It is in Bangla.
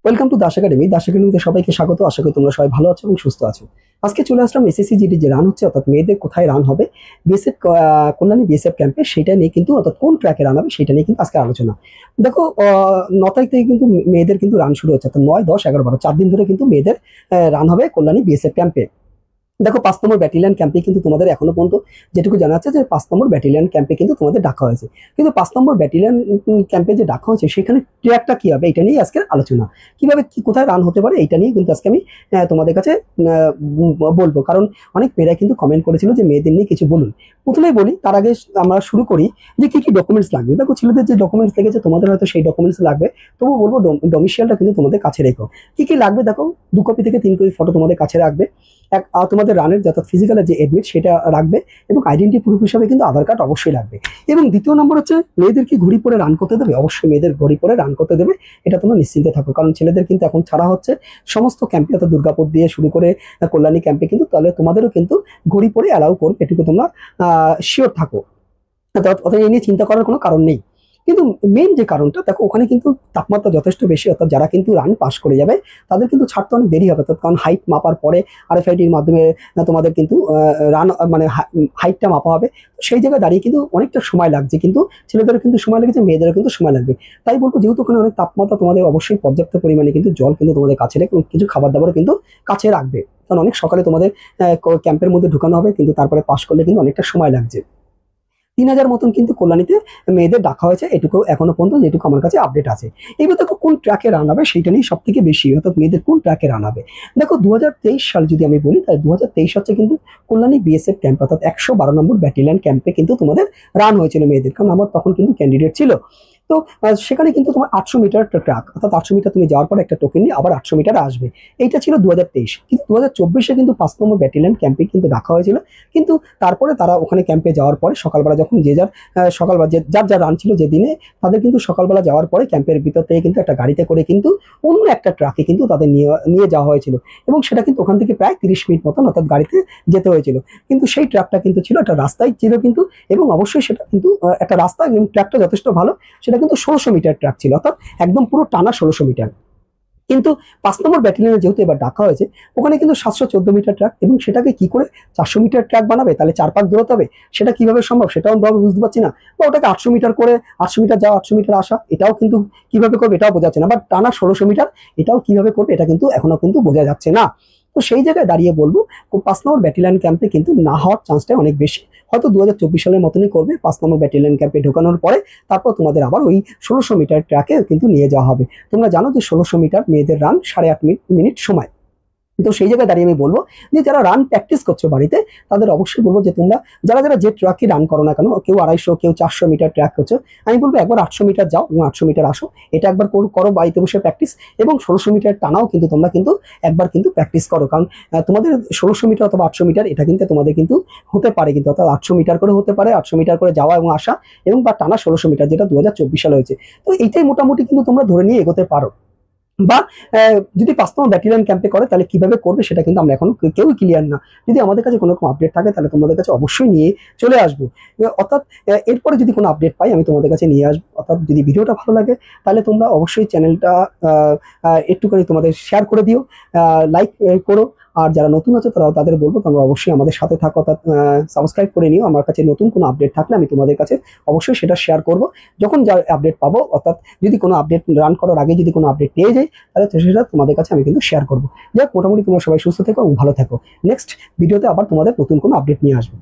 Welcome to Das academy. Das একাডেমিতে সবাইকে স্বাগত। আশা করি তোমরা সবাই ভালো আছো এবং সুস্থ আছো। আজকে চলে আসলাম এসএসসি জিডি যে রান হচ্ছে, অর্থাৎ মেয়েদের কোথায় রান হবে বিএসএফ কল্যাণী বিএসএফ ক্যাম্পে, সেটা নিয়ে কিন্তু, অর্থাৎ কোন ট্র্যাকে রান হবে সেটা নিয়ে কিন্তু আজকে আলোচনা। দেখো, 9 তারিখ থেকে কিন্তু মেয়েদের কিন্তু রান শুরু হচ্ছে, অর্থাৎ 9, 10, 11, 12 4 দিন ধরে কিন্তু মেয়েদের রান হবে কল্যাণী বিএসএফ ক্যাম্পে। দেখো, 5 নম্বর ব্যাটালিয়ন ক্যাম্পে কিন্তু তোমাদের এখনো পর্যন্ত যেটুকু জানা যাচ্ছে যে 5 নম্বর ব্যাটালিয়ন ক্যাম্পে কিন্তু তোমাদের ডাকা হয়েছে। কিন্তু 5 নম্বর ব্যাটালিয়ন ক্যাম্পে যে ডাকা হয়েছে সেখানে ট্র্যাকটা কি হবে এটা নিয়ে আজকের আলোচনা। কিভাবে কি কোথায় রান হতে পারে এইটা নিয়ে কিন্তু আজকে আমি তোমাদের কাছে বলবো, কারণ অনেক মেয়েরা কিন্তু কমেন্ট করেছিল যে মেয়েদের নিয়ে কিছু বলুন। প্রথমেই বলি, তার আগে আমরা শুরু করি যে কি কি ডকুমেন্টস লাগবে। দেখো, ছেলেদের যে ডকুমেন্টস লেগেছে তোমাদের হয়তো সেই ডকুমেন্টস লাগবে, তবু বলবো ডোমিসিয়ালটা কিন্তু তোমাদের কাছে রেখো। কি কি লাগবে দেখো, 2 কপি থেকে 3 কপি ফটো তোমাদের কাছে রাখবে। তোমাদের রানের যত ফিজিক্যাল যে এডমিট সেটা রাখবে, এবং আইডেন্টি প্রুফ হিসাবে কিন্তু আধার কার্ড অবশ্যই লাগবে। এবং দ্বিতীয় নম্বর হচ্ছে, মেয়েদের কি ঘড়ি পরে রান করতে দেবে? অবশ্যই মেয়েদের ঘড়ি পরে রান করতে দেবে, এটা তোমরা নিশ্চিন্তে থাকো। কারণ ছেলেদের কিন্তু এখন ছাড়া হচ্ছে সমস্ত ক্যাম্পে, অর্থাৎ দুর্গাপুর দিয়ে শুরু করে কল্যাণী ক্যাম্পে কিন্তু, তাহলে তোমাদেরও কিন্তু ঘড়ি পরে অ্যালাউ করবে, এটুকু তোমরা শিওর থাকো। অর্থাৎ এই নিয়ে চিন্তা করার কোনো কারণ নেই। কিন্তু মেন যে কারণটা, দেখো ওখানে কিন্তু তাপমাত্রা যথেষ্ট বেশি, অর্থাৎ যারা কিন্তু রান পাস করে যাবে তাদের কিন্তু ছাড়তে অনেক দেরি হবে। অর্থাৎ কারণ হাইট মাপার পরে আরএফআইডির মাধ্যমে তোমাদের কিন্তু রান মানে হাইটটা মাপা হবে। সেই জায়গায় দাঁড়িয়ে কিন্তু অনেকটা সময় লাগছে, কিন্তু ছেলেদেরও কিন্তু সময় লেগেছে, মেয়েদেরও কিন্তু সময় লাগবে। তাই বলবো, যেহেতু ওখানে অনেক তাপমাত্রা, তোমাদের অবশ্যই পর্যাপ্ত পরিমাণে কিন্তু জল কিন্তু তোমাদের কাছে রেখে, কিছু খাবার দাবারও কিন্তু কাছে রাখবে। কারণ অনেক সকালে তোমাদের ক্যাম্পের মধ্যে ঢুকানো হবে, কিন্তু তারপরে পাস করলে কিন্তু অনেকটা সময় লাগছে। 3000 মতন কিন্তু কল্যাণীতে মেয়েদের ডাকা হয়েছে, এটুকু এখনো পর্যন্ত যেটুকু আমার কাছে আপডেট আছে। এইবার দেখো, কোন ট্র্যাকে রান হবে সেটা নিয়ে সব থেকে বেশি, অর্থাৎ মেয়েদের কোন ট্র্যাকে রান হবে। দেখো, 2023 সাল যদি আমি বলি, তাহলে 2023 হচ্ছে কিন্তু কল্যাণী বিএসএফ ক্যাম্প, অর্থাৎ 112 নম্বর ব্যাটালিয়ন ক্যাম্পে কিন্তু তোমাদের রান হয়েছিল মেয়েদের, কারণ আমার তখন কিন্তু ক্যান্ডিডেট ছিল। তো সেখানে কিন্তু তোমার 800 মিটার ট্র্যাক, অর্থাৎ 800 মিটার তুমি যাওয়ার পর একটা টোকেন নিয়ে আবার 800 মিটার আসবে। এইটা ছিল 2023। কিন্তু 2024-এ কিন্তু 5 নম্বর ব্যাটালিয়ন ক্যাম্পে কিন্তু রাখা হয়েছিল। কিন্তু তারপরে তারা ওখানে ক্যাম্পে যাওয়ার পরে সকালবেলা যখন যে যার সকালবেলা যার রান ছিল যে দিনে, তাদের কিন্তু সকালবেলা যাওয়ার পরে ক্যাম্পের ভিতর থেকে কিন্তু একটা গাড়িতে করে কিন্তু অন্য একটা ট্রাকে কিন্তু তাদের নিয়ে যাওয়া হয়েছিল, এবং সেটা কিন্তু ওখান থেকে প্রায় 30 মিনিট মতন অর্থাৎ গাড়িতে যেতে হয়েছিল। কিন্তু সেই ট্রাকটা কিন্তু ছিল একটা রাস্তায় ছিল কিন্তু, এবং অবশ্যই সেটা কিন্তু একটা রাস্তা, এবং ট্রাকটা যথেষ্ট ভালো। সেটা কিন্তু 1600 মিটার ট্রাক ছিল, অর্থাৎ একদম পুরো টানা 1600 মিটার। কিন্তু 5 নম্বর ব্যাটালিয়নে যেহেতু এবার ডাকা হয়েছে, ওখানে কিন্তু 714 মিটার ট্র্যাক, এবং সেটাকে কি করে 400 মিটার ট্র্যাক বানাবে, তাহলে 4 পাক দৌড়াতে হবে, সেটা কিভাবে সম্ভব সেটাও আমি বুঝতে পারছি না। বা ওটাকে 800 মিটার করে 800 মিটার যাওয়া 800 মিটার আসা, এটাও কিন্তু কিভাবে করবে এটাও বোঝা যাচ্ছে না। বাট টানা 1600 মিটার এটাও কিভাবে করবে এটা কিন্তু এখনো কিন্তু বোঝা যাচ্ছে না। তো সেই জায়গায় দাঁড়িয়ে বলবো, 5 নম্বর ব্যাটালিয়ন ক্যাম্পে কিন্তু না হওয়ার চান্সটা অনেক বেশি। হয়তো 2024 সালের মতনই করবে, 5 নম্বর ব্যাটালিয়ন ক্যাম্পে ঢোকানোর পরে তারপর তোমাদের আবার ওই 1600 মিটার ট্র্যাকে কিন্তু নিয়ে যাওয়া হবে। তোমরা জানো যে 1600 মিটার মেয়েদের রান 8.5 মিনিট সময়। তো সেই জায়গায় দাঁড়িয়ে আমি বলবো যে যারা রান প্র্যাকটিস করছো বাড়িতে, তাদের অবশ্যই বলবো যে তোমরা যারা যারা যে ট্র্যাকে রান করো না কেন, কেউ 250, কেউ 400 মিটার ট্র্যাক করছো, আমি বলবো একবার 800 মিটার যাও এবং 800 মিটার আসো। এটা একবার করো বাড়িতে বসে প্র্যাকটিস, এবং 1600 মিটার টানাও কিন্তু তোমরা কিন্তু একবার কিন্তু প্র্যাকটিস করো। কারণ তোমাদের 1600 মিটার অথবা 800 মিটার এটা কিন্তু তোমাদের কিন্তু হতে পারে, কিন্তু অর্থাৎ 800 মিটার করে হতে পারে, 800 মিটার করে যাওয়া এবং আসা, এবং বা টানা 1600 মিটার, যেটা 2024 সালে হয়েছে। তো এইটাই মোটামুটি কিন্তু তোমরা ধরে নিয়ে এগোতে পারো। বা যদি 5 নম্বর ব্যাটালিয়ন ক্যাম্পে করে তাহলে কিভাবে করবে সেটা কিন্তু আমরা এখন কেউই ক্লিয়ার না। যদি আমাদের কাছে কোনো রকম আপডেট থাকে তাহলে তোমাদের কাছে অবশ্যই নিয়ে চলে আসবো। অর্থাৎ এরপরে যদি কোনো আপডেট পাই আমি তোমাদের কাছে নিয়ে আসবো। অর্থাৎ যদি ভিডিওটা ভালো লাগে তাহলে তোমরা অবশ্যই চ্যানেলটা একটুখানি তোমাদের শেয়ার করে দিও, লাইক করো। আর যারা নতুন আছে তাদের বলবো তোমরা অবশ্যই আমাদের সাথে থাকো, অর্থাৎ সাবস্ক্রাইব করে নিও। আমার কাছে নতুন কোনো আপডেট থাকলে আমি তোমাদের কাছে অবশ্যই সেটা শেয়ার করব যখন যা আপডেট পাবো। অর্থাৎ যদি কোনো আপডেট রান করার আগে যদি কোনো আপডেট পেয়ে যাই তাহলে সেটা তোমাদের কাছে আমি কিন্তু শেয়ার করবো। যাক, মোটামুটি তোমরা সবাই সুস্থ থেকো এবং ভালো থেকো। নেক্সট ভিডিওতে আবার তোমাদের নতুন কোনো আপডেট নিয়ে আসবো।